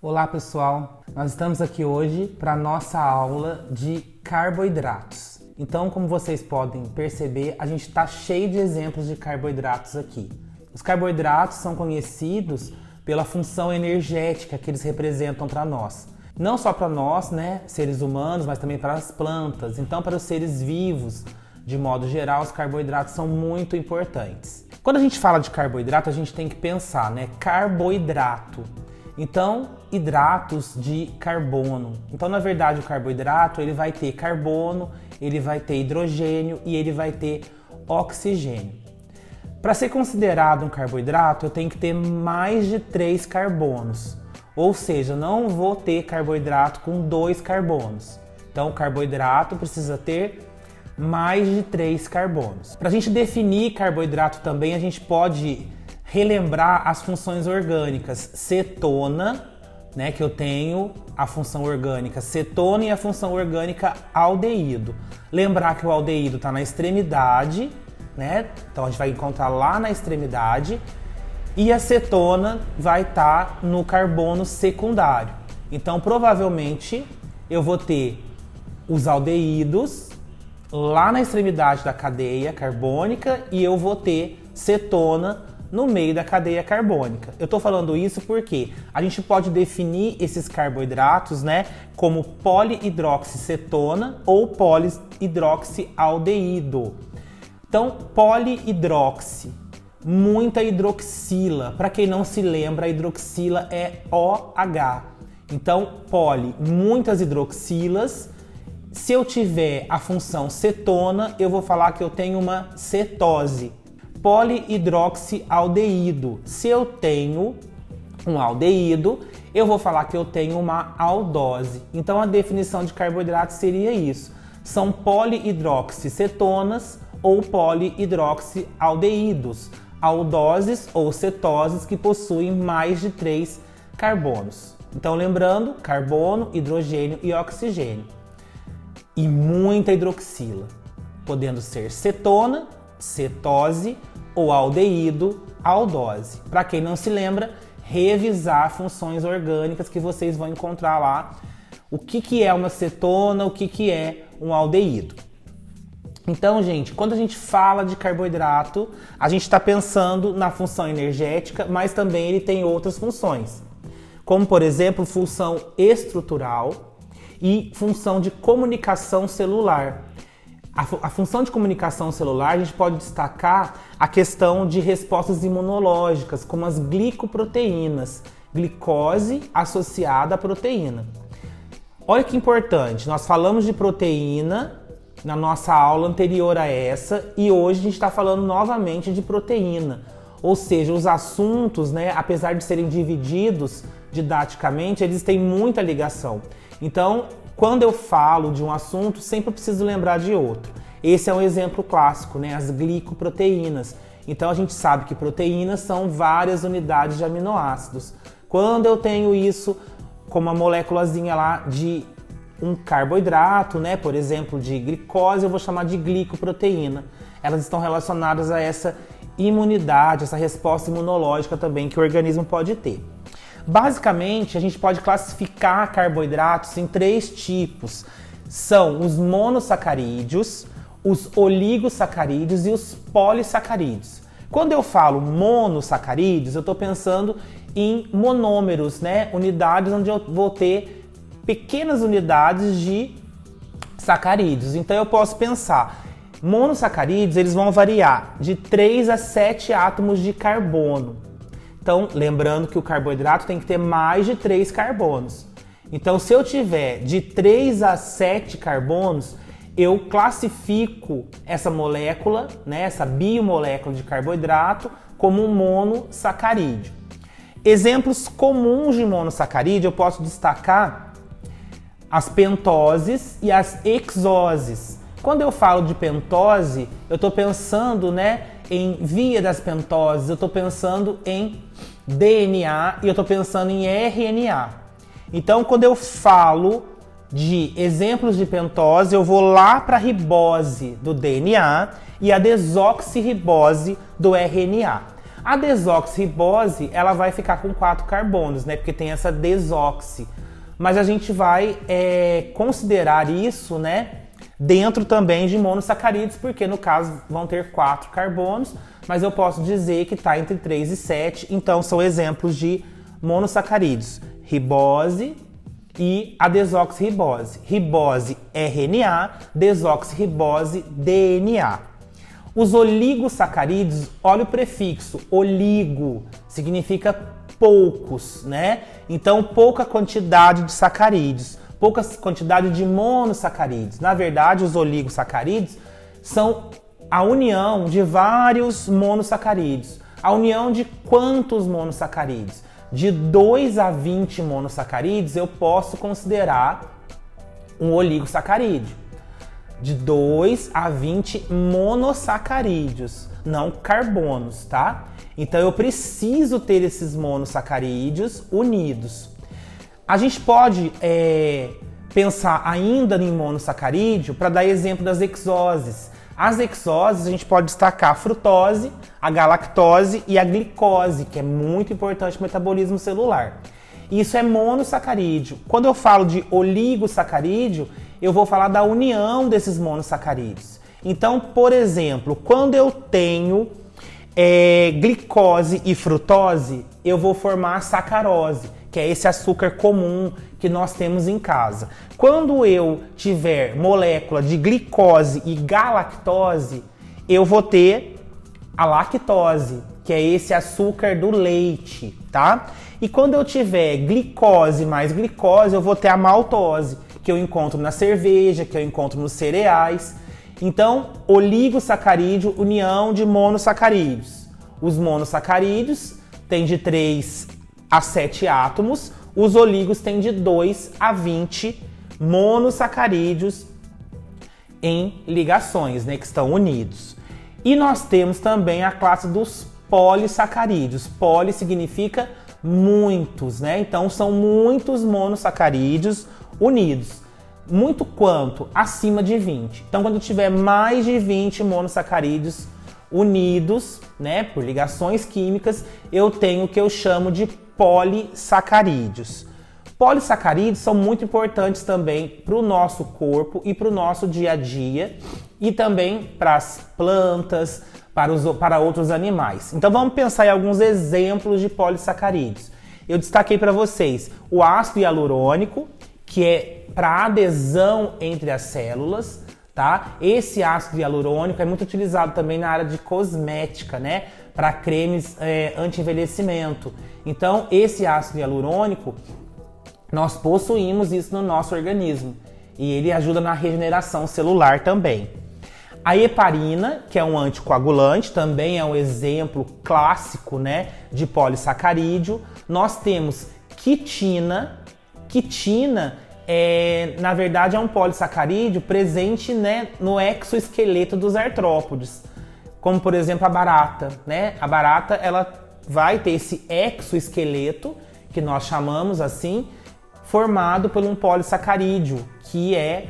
Olá pessoal, nós estamos aqui hoje para a nossa aula de carboidratos. Então, como vocês podem perceber, a gente está cheio de exemplos de carboidratos aqui. Os carboidratos são conhecidos pela função energética que eles representam para nós. Não só para nós, seres humanos, mas também para as plantas. Então, para os seres vivos, de modo geral, os carboidratos são muito importantes. Quando a gente fala de carboidrato, a gente tem que pensar, carboidrato. Então, hidratos de carbono. Então, na verdade, o carboidrato ele vai ter carbono, ele vai ter hidrogênio e ele vai ter oxigênio. Para ser considerado um carboidrato, eu tenho que ter mais de 3 carbonos. Ou seja, eu não vou ter carboidrato com 2 carbonos. Então, o carboidrato precisa ter mais de 3 carbonos. Para a gente definir carboidrato também, a gente pode relembrar as funções orgânicas. Cetona, que eu tenho a função orgânica cetona e a função orgânica aldeído. Lembrar que o aldeído está na extremidade, então a gente vai encontrar lá na extremidade, e a cetona vai estar no carbono secundário. Então provavelmente eu vou ter os aldeídos lá na extremidade da cadeia carbônica e eu vou ter cetona no meio da cadeia carbônica. Eu estou falando isso porque a gente pode definir esses carboidratos, como polihidroxicetona ou polihidroxialdeído. Então, polihidroxi, muita hidroxila. Para quem não se lembra, a hidroxila é OH. Então, poli, muitas hidroxilas. Se eu tiver a função cetona, eu vou falar que eu tenho uma cetose. Polihidroxialdeído. Se eu tenho um aldeído, eu vou falar que eu tenho uma aldose. Então a definição de carboidrato seria isso. São polihidroxicetonas ou polihidroxialdeídos, aldoses ou cetoses que possuem mais de 3 carbonos. Então lembrando, carbono, hidrogênio e oxigênio. E muita hidroxila, podendo ser cetona, cetose ou aldeído, aldose. Para quem não se lembra, revisar funções orgânicas que vocês vão encontrar lá. O que é uma cetona, o que é um aldeído. Então, gente, quando a gente fala de carboidrato, a gente está pensando na função energética, mas também ele tem outras funções. Como, por exemplo, função estrutural e função de comunicação celular. A função de comunicação celular, a gente pode destacar a questão de respostas imunológicas, como as glicoproteínas, glicose associada à proteína. Olha que importante, nós falamos de proteína na nossa aula anterior a essa e hoje a gente está falando novamente de proteína. Ou seja, os assuntos, apesar de serem divididos didaticamente, eles têm muita ligação. Então, quando eu falo de um assunto, sempre preciso lembrar de outro. Esse é um exemplo clássico, as glicoproteínas. Então a gente sabe que proteínas são várias unidades de aminoácidos. Quando eu tenho isso como uma moléculazinha lá de um carboidrato, por exemplo, de glicose, eu vou chamar de glicoproteína. Elas estão relacionadas a essa imunidade, essa resposta imunológica também que o organismo pode ter. Basicamente, a gente pode classificar carboidratos em 3 tipos. São os monossacarídeos, os oligosacarídeos e os polissacarídeos. Quando eu falo monossacarídeos, eu estou pensando em monômeros, unidades onde eu vou ter pequenas unidades de sacarídeos. Então eu posso pensar, monossacarídeos eles vão variar de 3 a 7 átomos de carbono. Então, lembrando que o carboidrato tem que ter mais de 3 carbonos. Então, se eu tiver de 3 a 7 carbonos, eu classifico essa molécula, essa biomolécula de carboidrato, como um monossacarídeo. Exemplos comuns de monossacarídeo, eu posso destacar as pentoses e as hexoses. Quando eu falo de pentose, eu estou pensando, em via das pentoses, eu estou pensando em DNA e eu estou pensando em RNA. Então, quando eu falo de exemplos de pentose, eu vou lá para a ribose do DNA e a desoxirribose do RNA. A desoxirribose, ela vai ficar com 4 carbonos, né? Porque tem essa desoxi. Mas a gente vai considerar isso, né, dentro também de monossacarídeos, porque no caso vão ter 4 carbonos, mas eu posso dizer que está entre 3 e 7, então são exemplos de monossacarídeos. Ribose e a desoxirribose. Ribose RNA, desoxirribose DNA. Os oligosacarídeos, olha o prefixo, oligo, significa poucos, né? Então, pouca quantidade de sacarídeos, pouca quantidade de monossacarídeos. Na verdade, os oligosacarídeos são a união de vários monossacarídeos. A união de quantos monossacarídeos? De 2 a 20 monossacarídeos eu posso considerar um oligosacarídeo. De 2 a 20 monossacarídeos, não carbonos, tá? Então eu preciso ter esses monossacarídeos unidos. A gente pode pensar ainda em monossacarídeo para dar exemplo das hexoses. As hexoses a gente pode destacar a frutose, a galactose e a glicose, que é muito importante no metabolismo celular. Isso é monossacarídeo. Quando eu falo de oligosacarídeo, eu vou falar da união desses monossacarídeos. Então, por exemplo, quando eu tenho glicose e frutose, eu vou formar sacarose, que é esse açúcar comum que nós temos em casa. Quando eu tiver molécula de glicose e galactose, eu vou ter a lactose, que é esse açúcar do leite, tá? E quando eu tiver glicose mais glicose, eu vou ter a maltose, que eu encontro na cerveja, que eu encontro nos cereais. Então, oligosacarídeo, união de monossacarídeos. Os monossacarídeos têm de 3 a 7 átomos, os oligos têm de 2 a 20 monossacarídeos em ligações, né, que estão unidos. E nós temos também a classe dos polissacarídeos. Poli significa muitos, né? Então são muitos monossacarídeos unidos. Muito quanto? Acima de 20. Então quando tiver mais de 20 monossacarídeos unidos, né, por ligações químicas, eu tenho o que eu chamo de polissacarídeos. Polissacarídeos são muito importantes também para o nosso corpo e para o nosso dia a dia e também para as plantas, para outros animais. Então vamos pensar em alguns exemplos de polissacarídeos. Eu destaquei para vocês o ácido hialurônico, que é para adesão entre as células, tá? Esse ácido hialurônico é muito utilizado também na área de cosmética, né? Para cremes anti-envelhecimento. Então, esse ácido hialurônico, nós possuímos isso no nosso organismo e ele ajuda na regeneração celular também. A heparina, que é um anticoagulante, também é um exemplo clássico, né, de polissacarídeo. Nós temos quitina. Quitina, na verdade, é um polissacarídeo presente, né, no exoesqueleto dos artrópodes, como, por exemplo, a barata, né? A barata, ela vai ter esse exoesqueleto, que nós chamamos assim, formado por um polissacarídeo, que é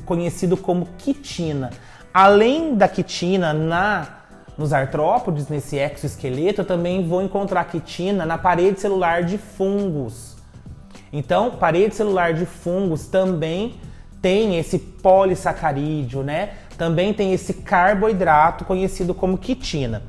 conhecido como quitina. Além da quitina nos artrópodes, nesse exoesqueleto, eu também vou encontrar quitina na parede celular de fungos. Então, parede celular de fungos também tem esse polissacarídeo, né? Também tem esse carboidrato conhecido como quitina.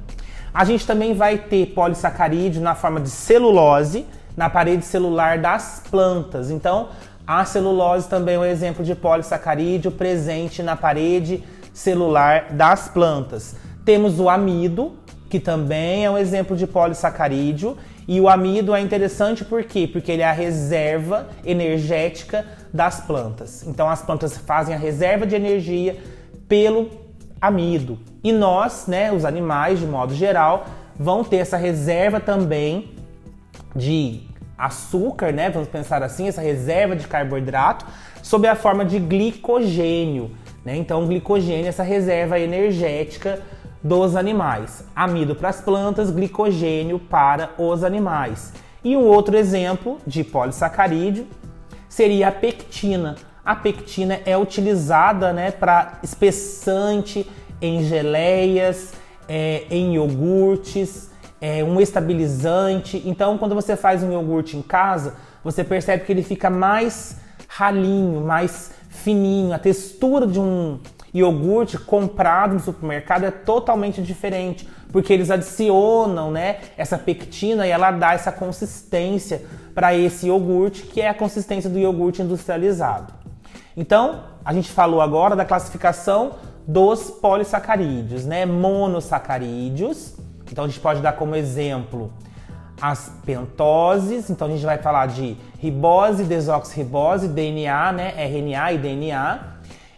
A gente também vai ter polissacarídeo na forma de celulose, na parede celular das plantas. Então, a celulose também é um exemplo de polissacarídeo presente na parede celular das plantas. Temos o amido, que também é um exemplo de polissacarídeo, e o amido é interessante por quê? Porque ele é a reserva energética das plantas. Então as plantas fazem a reserva de energia pelo amido. E nós, né, os animais de modo geral, vão ter essa reserva também de açúcar, né? Vamos pensar assim, essa reserva de carboidrato sob a forma de glicogênio, né? Então, glicogênio é essa reserva energética dos animais. Amido para as plantas, glicogênio para os animais. E um outro exemplo de polissacarídeo seria a pectina. A pectina é utilizada, né, para espessante em geleias, em iogurtes, um estabilizante. Então, quando você faz um iogurte em casa, você percebe que ele fica mais ralinho, mais fininho. A textura de um iogurte comprado no supermercado é totalmente diferente, porque eles adicionam, né, essa pectina e ela dá essa consistência para esse iogurte, que é a consistência do iogurte industrializado. Então, a gente falou agora da classificação dos polissacarídeos, né, monossacarídeos. Então, a gente pode dar como exemplo as pentoses. Então, a gente vai falar de ribose, desoxirribose, DNA, né, RNA e DNA.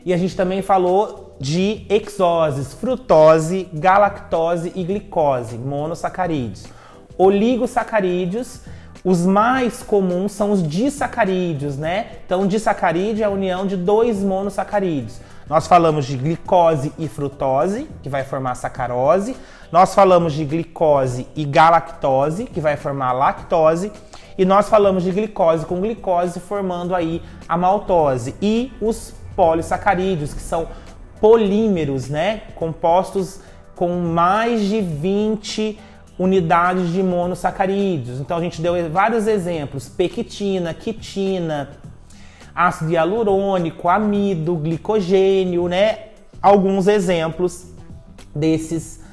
E a gente também falou de hexoses, frutose, galactose e glicose, monossacarídeos. Oligosacarídeos, os mais comuns são os disacarídeos, né? Então, disacarídeo é a união de dois monossacarídeos. Nós falamos de glicose e frutose, que vai formar sacarose. Nós falamos de glicose e galactose, que vai formar lactose. E nós falamos de glicose com glicose, formando aí a maltose. E os polissacarídeos, que são polímeros, né? Compostos com mais de 20 unidades de monossacarídeos. Então a gente deu vários exemplos: pectina, quitina, ácido hialurônico, amido, glicogênio, né? Alguns exemplos desses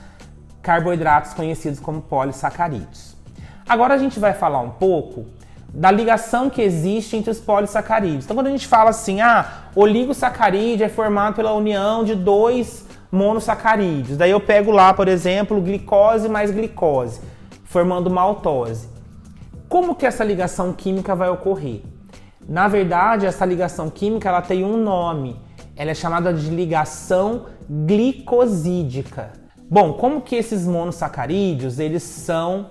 carboidratos conhecidos como polissacarídeos. Agora a gente vai falar um pouco da ligação que existe entre os polissacarídeos. Então, quando a gente fala assim, oligosacarídeo é formado pela união de dois monossacarídeos. Daí eu pego lá, por exemplo, glicose mais glicose, formando maltose. Como que essa ligação química vai ocorrer? Na verdade, essa ligação química ela tem um nome. Ela é chamada de ligação glicosídica. Bom, como que esses monossacarídeos eles são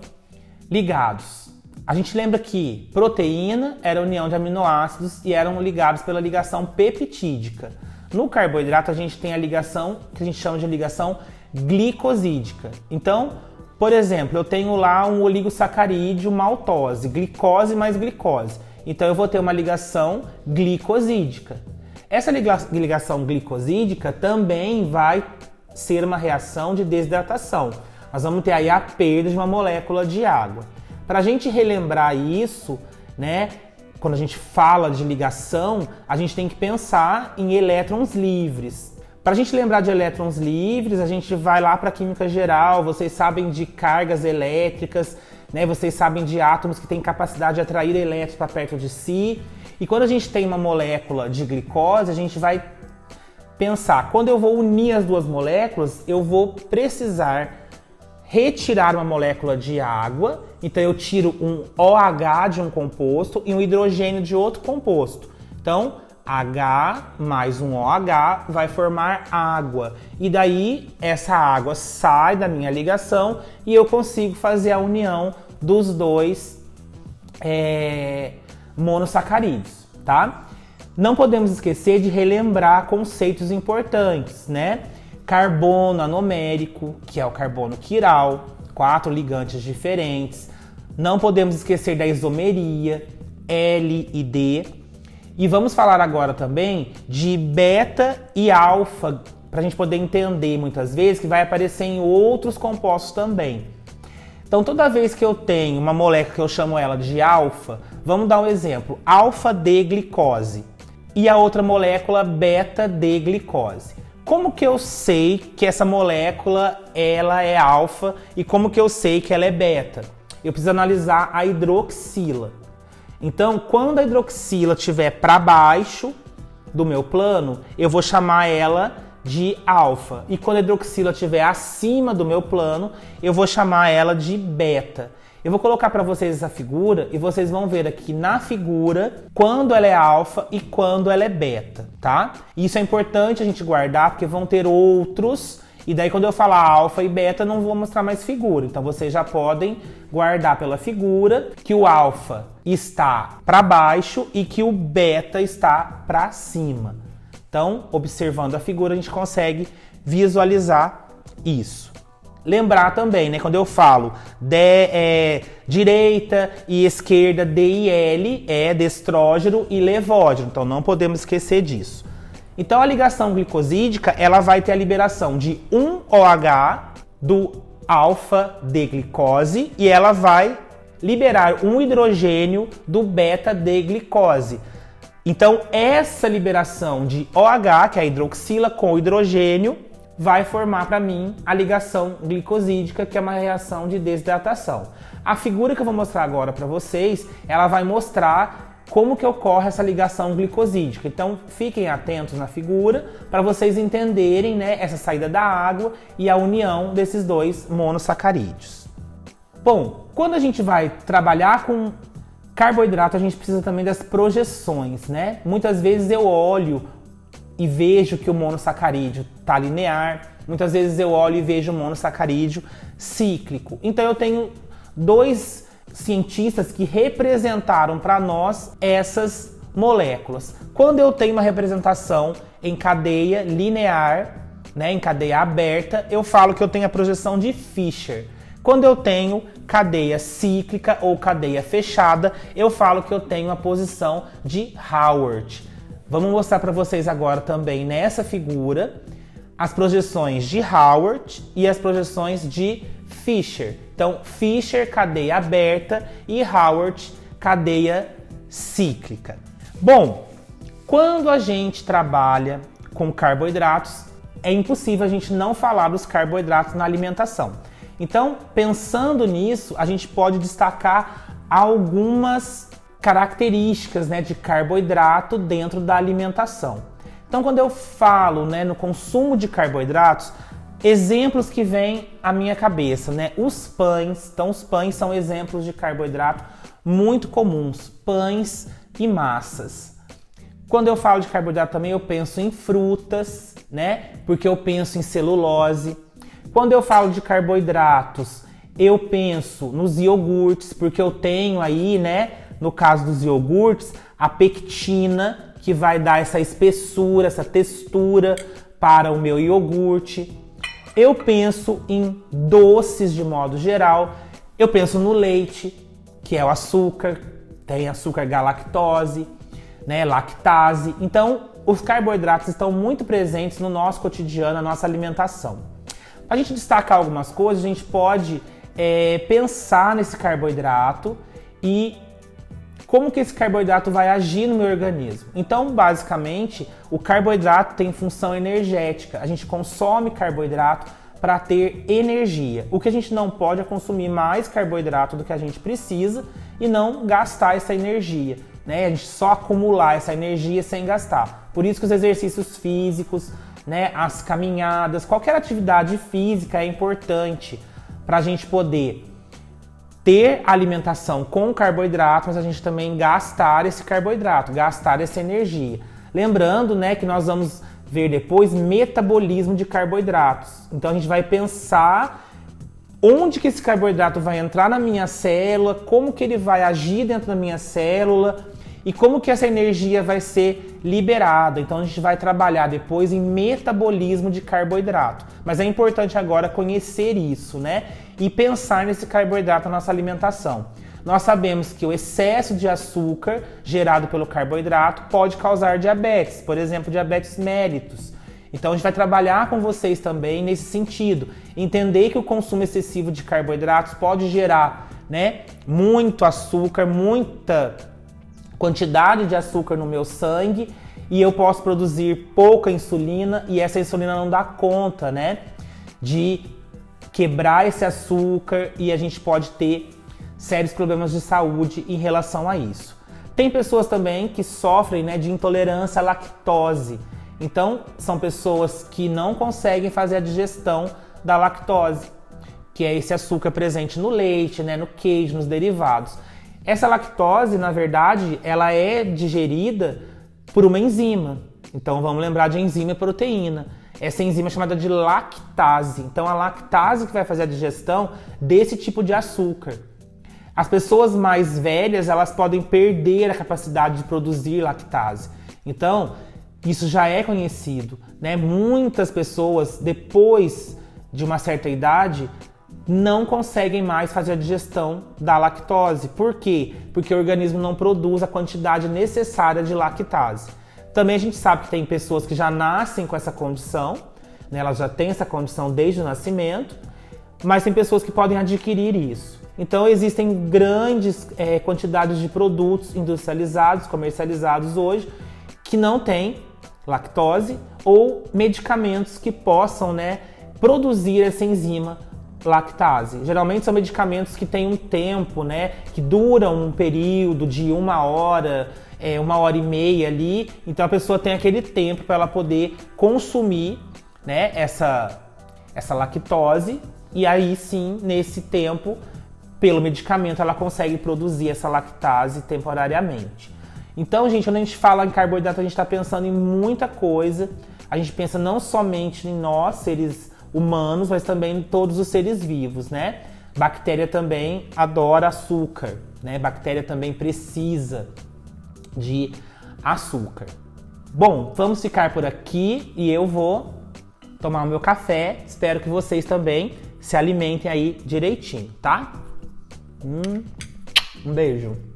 ligados? A gente lembra que proteína era a união de aminoácidos e eram ligados pela ligação peptídica. No carboidrato a gente tem a ligação que a gente chama de ligação glicosídica. Então, por exemplo, eu tenho lá um oligosacarídeo maltose, glicose mais glicose. Então eu vou ter uma ligação glicosídica. Essa ligação glicosídica também vai ser uma reação de desidratação. Nós vamos ter aí a perda de uma molécula de água. Para a gente relembrar isso, né, quando a gente fala de ligação, a gente tem que pensar em elétrons livres. Para a gente lembrar de elétrons livres, a gente vai lá para a química geral. Vocês sabem de cargas elétricas, né? Vocês sabem de átomos que têm capacidade de atrair elétrons para perto de si. E quando a gente tem uma molécula de glicose, a gente vai pensar, quando eu vou unir as duas moléculas, eu vou precisar retirar uma molécula de água. Então eu tiro um OH de um composto e um hidrogênio de outro composto. Então H mais um OH vai formar água. E daí essa água sai da minha ligação e eu consigo fazer a união dos dois monossacarídeos, tá? Não podemos esquecer de relembrar conceitos importantes, né? Carbono anomérico, que é o carbono quiral, 4 ligantes diferentes. Não podemos esquecer da isomeria, L e D. E vamos falar agora também de beta e alfa, para a gente poder entender muitas vezes que vai aparecer em outros compostos também. Então toda vez que eu tenho uma molécula que eu chamo ela de alfa, vamos dar um exemplo, alfa-D-glicose. E a outra molécula beta-D-glicose. Como que eu sei que essa molécula ela é alfa e como que eu sei que ela é beta? Eu preciso analisar a hidroxila. Então, quando a hidroxila estiver para baixo do meu plano, eu vou chamar ela de alfa. E quando a hidroxila estiver acima do meu plano, eu vou chamar ela de beta. Eu vou colocar para vocês essa figura e vocês vão ver aqui na figura quando ela é alfa e quando ela é beta, tá? Isso é importante a gente guardar porque vão ter outros e daí quando eu falar alfa e beta não vou mostrar mais figura. Então vocês já podem guardar pela figura que o alfa está para baixo e que o beta está para cima. Então, observando a figura, a gente consegue visualizar isso. Lembrar também, né, quando eu falo direita e esquerda, D e L, é destrógeno e levógeno, então não podemos esquecer disso. Então a ligação glicosídica, ela vai ter a liberação de um OH do alfa-D-glicose e ela vai liberar um hidrogênio do beta-D-glicose. Então, essa liberação de OH, que é a hidroxila, com o hidrogênio, vai formar para mim a ligação glicosídica, que é uma reação de desidratação. A figura que eu vou mostrar agora para vocês, ela vai mostrar como que ocorre essa ligação glicosídica. Então, fiquem atentos na figura para vocês entenderem, né, essa saída da água e a união desses dois monossacarídeos. Bom, quando a gente vai trabalhar com carboidrato, a gente precisa também das projeções, né? Muitas vezes eu olho e vejo que o monossacarídeo está linear, muitas vezes eu olho e vejo o monossacarídeo cíclico. Então eu tenho dois cientistas que representaram para nós essas moléculas. Quando eu tenho uma representação em cadeia linear, né, em cadeia aberta, eu falo que eu tenho a projeção de Fischer. Quando eu tenho cadeia cíclica ou cadeia fechada, eu falo que eu tenho a posição de Howard. Vamos mostrar para vocês agora também nessa figura as projeções de Howard e as projeções de Fischer. Então, Fischer, cadeia aberta e Howard, cadeia cíclica. Bom, quando a gente trabalha com carboidratos, é impossível a gente não falar dos carboidratos na alimentação. Então, pensando nisso, a gente pode destacar algumas características, né, de carboidrato dentro da alimentação. Então, quando eu falo, né, no consumo de carboidratos, exemplos que vêm à minha cabeça, né, os pães. Então, os pães são exemplos de carboidrato muito comuns, pães e massas. Quando eu falo de carboidrato também, eu penso em frutas, né, porque eu penso em celulose. Quando eu falo de carboidratos, eu penso nos iogurtes, porque eu tenho aí, né, no caso dos iogurtes, a pectina, que vai dar essa espessura, essa textura para o meu iogurte. Eu penso em doces de modo geral. Eu penso no leite, que é o açúcar, tem açúcar galactose, né, lactase. Então, os carboidratos estão muito presentes no nosso cotidiano, na nossa alimentação. Para a gente destacar algumas coisas, a gente pode pensar nesse carboidrato e como que esse carboidrato vai agir no meu organismo. Então, basicamente, o carboidrato tem função energética. A gente consome carboidrato para ter energia. O que a gente não pode é consumir mais carboidrato do que a gente precisa e não gastar essa energia, né? A gente só acumular essa energia sem gastar. Por isso que os exercícios físicos, né, as caminhadas, qualquer atividade física é importante para a gente poder ter alimentação com carboidrato, mas a gente também gastar esse carboidrato, gastar essa energia. Lembrando, né, que nós vamos ver depois metabolismo de carboidratos. Então a gente vai pensar onde que esse carboidrato vai entrar na minha célula, como que ele vai agir dentro da minha célula e como que essa energia vai ser liberada. Então a gente vai trabalhar depois em metabolismo de carboidrato. Mas é importante agora conhecer isso, né? E pensar nesse carboidrato na nossa alimentação. Nós sabemos que o excesso de açúcar gerado pelo carboidrato pode causar diabetes, por exemplo, diabetes mellitus. Então a gente vai trabalhar com vocês também nesse sentido. Entender que o consumo excessivo de carboidratos pode gerar, né, muito açúcar, muita quantidade de açúcar no meu sangue e eu posso produzir pouca insulina e essa insulina não dá conta, né, de quebrar esse açúcar e a gente pode ter sérios problemas de saúde em relação a isso. Tem pessoas também que sofrem, né, de intolerância à lactose. Então, são pessoas que não conseguem fazer a digestão da lactose, que é esse açúcar presente no leite, né, no queijo, nos derivados. Essa lactose, na verdade, ela é digerida por uma enzima. Então, vamos lembrar de enzima e proteína. Essa enzima é chamada de lactase. Então, a lactase que vai fazer a digestão desse tipo de açúcar. As pessoas mais velhas, elas podem perder a capacidade de produzir lactase. Então, isso já é conhecido, né? Muitas pessoas, depois de uma certa idade, não conseguem mais fazer a digestão da lactose. Por quê? Porque o organismo não produz a quantidade necessária de lactase. Também a gente sabe que tem pessoas que já nascem com essa condição, né? Elas já têm essa condição desde o nascimento, mas tem pessoas que podem adquirir isso. Então existem grandes quantidades de produtos industrializados, comercializados hoje, que não têm lactose ou medicamentos que possam, né, produzir essa enzima lactase. Geralmente são medicamentos que têm um tempo, né, que duram um período de 1 hora, 1 hora e meia ali. Então a pessoa tem aquele tempo para ela poder consumir, né, essa lactose, e aí sim, nesse tempo, pelo medicamento, ela consegue produzir essa lactase temporariamente. Então, gente, quando a gente fala em carboidrato, a gente está pensando em muita coisa. A gente pensa não somente em nós, seres humanos, mas também em todos os seres vivos, né? Bactéria também adora açúcar, né? Bactéria também precisa de açúcar. Bom, vamos ficar por aqui e eu vou tomar o meu café. Espero que vocês também se alimentem aí direitinho, tá? Um beijo.